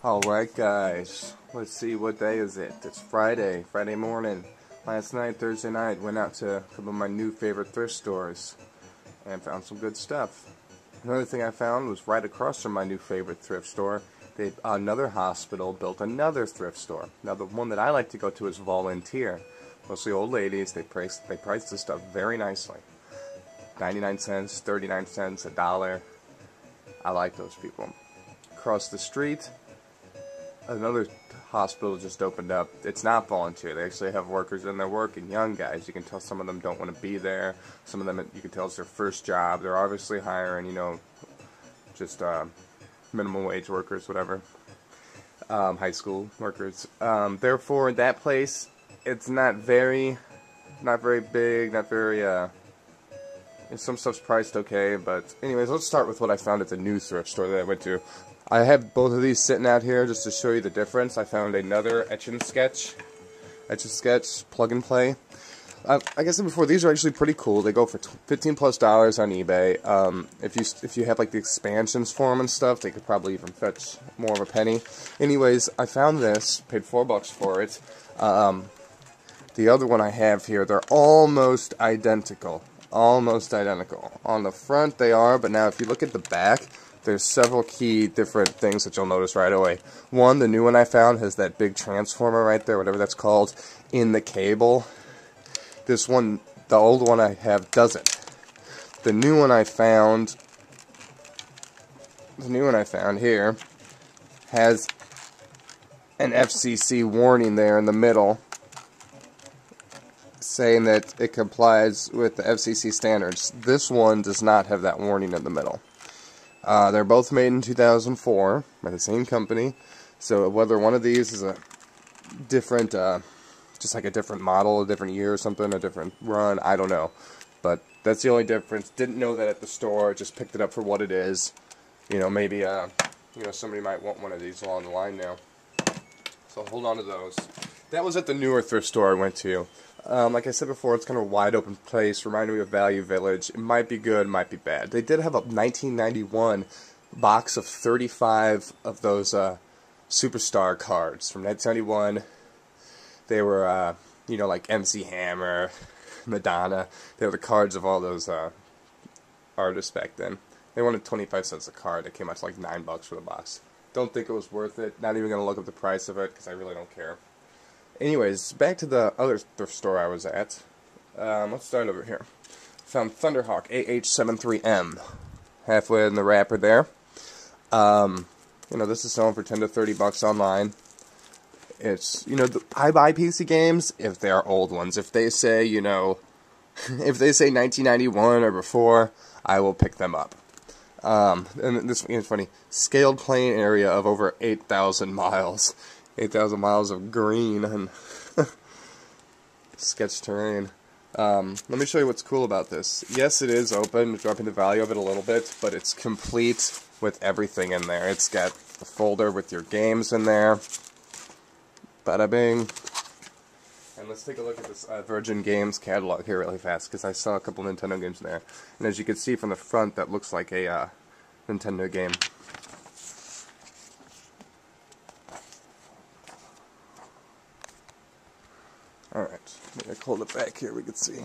Alright guys, let's see, what day is it? It's Friday morning. Last night, Thursday night, went out to a couple of my new favorite thrift stores and found some good stuff. Another thing I found was right across from my new favorite thrift store, another hospital built another thrift store. Now the one that I like to go to is Volunteer. Mostly old ladies. They price this stuff very nicely. 99 cents, 39 cents, $1. I like those people. Across the street, another hospital just opened up. It's not Volunteer. They actually have workers in there working, young guys. You can tell some of them don't want to be there. Some of them, you can tell it's their first job. They're obviously hiring, just minimum wage workers, whatever. High school workers. Therefore, that place, it's not very big, not very, some stuff's priced okay, but anyways, let's start with what I found at the new thrift store that I went to. I have both of these sitting out here just to show you the difference. I found another Etch-a-Sketch plug and play. Like I said before, these are actually pretty cool. They go for $15+ on eBay. If you have like the expansions for them and stuff, they could probably even fetch more of a penny. Anyways, I found this, paid $4 for it. The other one I have here, they're almost identical. Almost identical. On the front they are, but now if you look at the back, there's several key different things that you'll notice right away. One, the new one I found has that big transformer right there, whatever that's called, in the cable. This one, the old one I have, doesn't. The new one I found here has an FCC warning there in the middle, saying that it complies with the FCC standards. This one does not have that warning in the middle. They're both made in 2004 by the same company, so whether one of these is a different, just like a different model, a different year or something, a different run, I don't know. But that's the only difference. Didn't know that at the store, just picked it up for what it is. Maybe, somebody might want one of these along the line now. So hold on to those. That was at the newer thrift store I went to. Like I said before, it's kind of a wide open place. Reminded me of Value Village. It might be good, might be bad. They did have a 1991 box of 35 of those Superstar cards from 1991. They were, like MC Hammer, Madonna. They were the cards of all those artists back then. They wanted 25 cents a card. It came out to like $9 for the box. Don't think it was worth it. Not even going to look up the price of it because I really don't care. Anyways, back to the other thrift store I was at. Let's start over here. Found Thunderhawk AH73M. Halfway in the wrapper there. This is selling for $10 to $30 online. It's, I buy PC games if they are old ones. If they say, if they say 1991 or before, I will pick them up. And this is funny. Scaled playing area of over 8,000 miles. 8,000 miles of green and sketch terrain. Let me show you what's cool about this. Yes, it is open, dropping the value of it a little bit, but it's complete with everything in there. It's got the folder with your games in there. Bada bing. And let's take a look at this Virgin Games catalog here really fast, because I saw a couple Nintendo games in there. And as you can see from the front, that looks like a Nintendo game. Alright, maybe I hold it back here, we can see.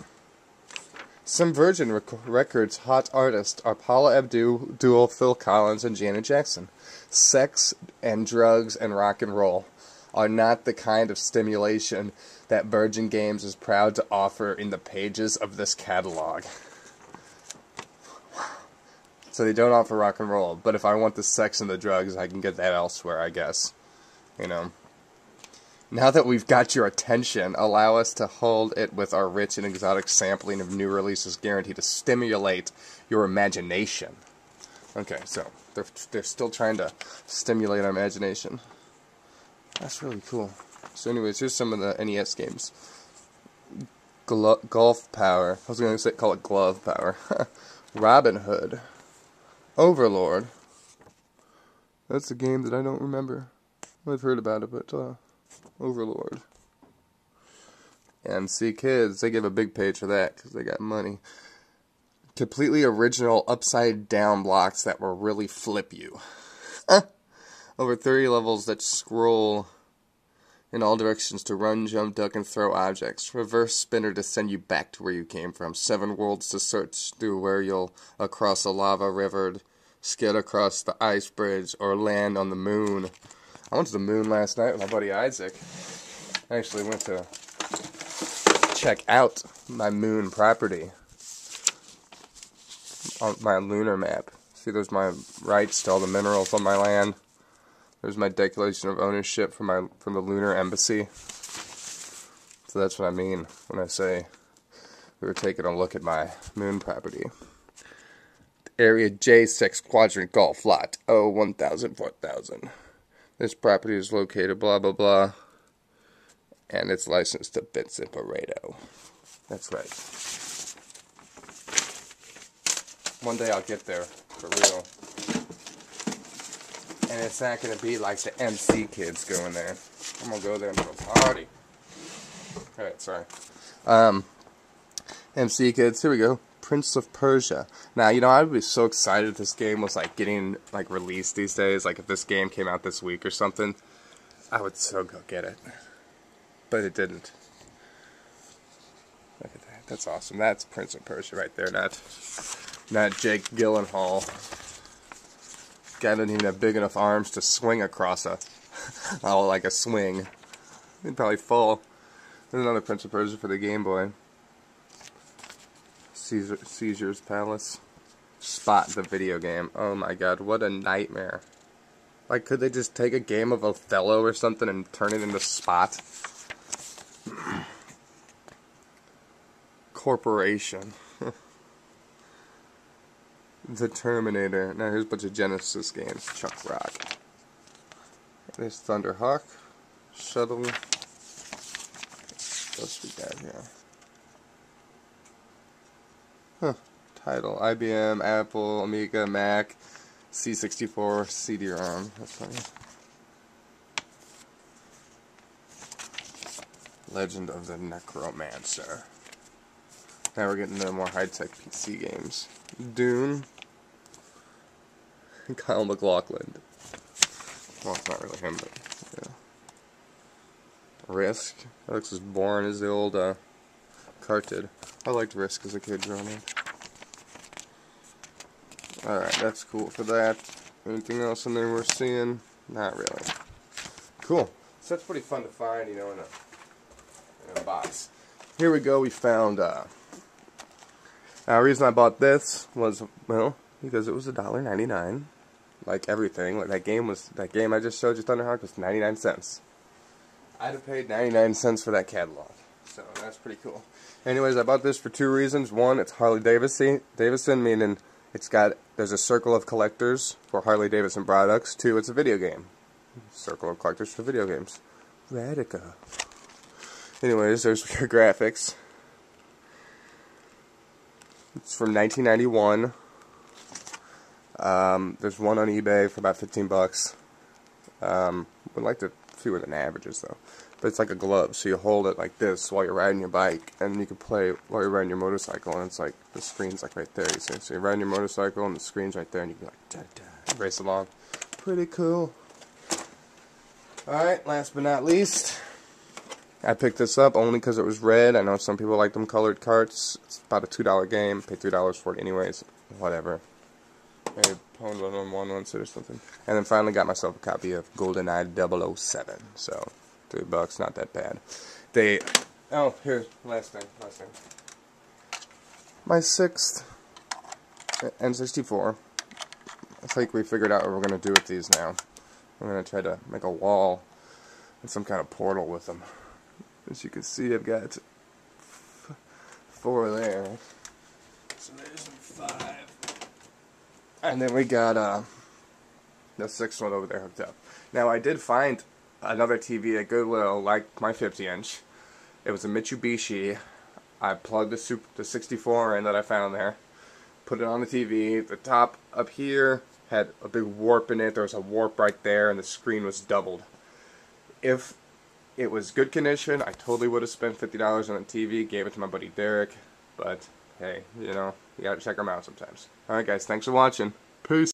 Some Virgin Records hot artists are Paula Abdul, Phil Collins, and Janet Jackson. Sex and drugs and rock and roll are not the kind of stimulation that Virgin Games is proud to offer in the pages of this catalog. So they don't offer rock and roll, but if I want the sex and the drugs, I can get that elsewhere, I guess. Now that we've got your attention, allow us to hold it with our rich and exotic sampling of new releases guaranteed to stimulate your imagination. Okay, so they're still trying to stimulate our imagination. That's really cool. So anyways, here's some of the NES games. Golf Power. I was going to call it Glove Power. Robin Hood. Overlord. That's a game that I don't remember. I've heard about it, but Overlord. MC Kids, they give a big page for that because they got money. Completely original upside down blocks that will really flip you. over 30 levels that scroll in all directions to run, jump, duck, and throw objects. Reverse spinner to send you back to where you came from. 7 worlds to search through where you'll across a lava river, skid across the ice bridge, or land on the moon. I went to the moon last night with my buddy Isaac. I actually went to check out my moon property on my lunar map. See, there's my rights to all the minerals on my land. There's my declaration of ownership from the lunar embassy. So that's what I mean when I say we were taking a look at my moon property. Area J6 Quadrant Golf Lot 1000 4000. This property is located blah blah blah, and it's licensed to Vincent Pareto. That's right. One day I'll get there, for real. And it's not going to be like the MC kids going there. I'm going to go there and have a party. Alright, sorry. MC kids, here we go. Prince of Persia. Now, you know, I would be so excited if this game was, like, getting, like, released these days. Like, if this game came out this week or something, I would so go get it. But it didn't. Look at that. That's awesome. That's Prince of Persia right there. Not Jake Gyllenhaal. Guy doesn't even have big enough arms to swing across like a swing. He'd probably fall. There's another Prince of Persia for the Game Boy. Caesar's Palace. Spot, the video game. Oh my god, what a nightmare. Like, could they just take a game of Othello or something and turn it into Spot? Corporation. The Terminator. Now here's a bunch of Genesis games. Chuck Rock. There's Thunderhawk. Shuttle. What else we got here? Huh. Title. IBM, Apple, Amiga, Mac, C64, CD-ROM. That's funny. Legend of the Necromancer. Now we're getting into more high-tech PC games. Dune. Kyle MacLachlan. Well, it's not really him, but yeah. Risk. That looks as boring as the old cart did. I liked Risk as a kid growing up. Alright, that's cool for that. Anything else in there we're seeing? Not really. Cool. So that's pretty fun to find, you know, in a box. Here we go. We found. The reason I bought this was, well, because it was $1.99. Like everything. Like that game I just showed you, Thunderhawk, was 99 cents. I'd have paid 99 cents for that catalog. So that's pretty cool. Anyways, I bought this for 2 reasons. One, it's Harley Davidson, meaning there's a circle of collectors for Harley Davidson products. 2, it's a video game. Circle of collectors for video games. Radica. Anyways, there's your graphics. It's from 1991. There's one on eBay for about 15 bucks. Would like to see what an average is though. But it's like a glove, so you hold it like this while you're riding your bike, and you can play while you're riding your motorcycle, and it's like, the screen's like right there, you see. So you're riding your motorcycle, and the screen's right there, and you can like, da-da, race along. Pretty cool. Alright, last but not least, I picked this up only because it was red. I know some people like them colored carts. It's about a $2 game. Paid $3 for it anyways. Whatever. Maybe pwned one on one once or something. And then finally got myself a copy of GoldenEye 007. So, $3, not that bad. Oh, here's, last thing. My 6th N64. I think we figured out what we're going to do with these now. I'm going to try to make a wall and some kind of portal with them. As you can see, I've got 4 there. So there's 5. And then we got the 6th one over there hooked up. Now, I did find another TV at Goodwill, like my 50-inch. It was a Mitsubishi. I plugged the 64 in that I found there. Put it on the TV. The top up here had a big warp in it. There was a warp right there, and the screen was doubled. If it was good condition, I totally would have spent $50 on the TV, gave it to my buddy Derek, but hey, you know, you gotta check them out sometimes. Alright guys, thanks for watching. Peace.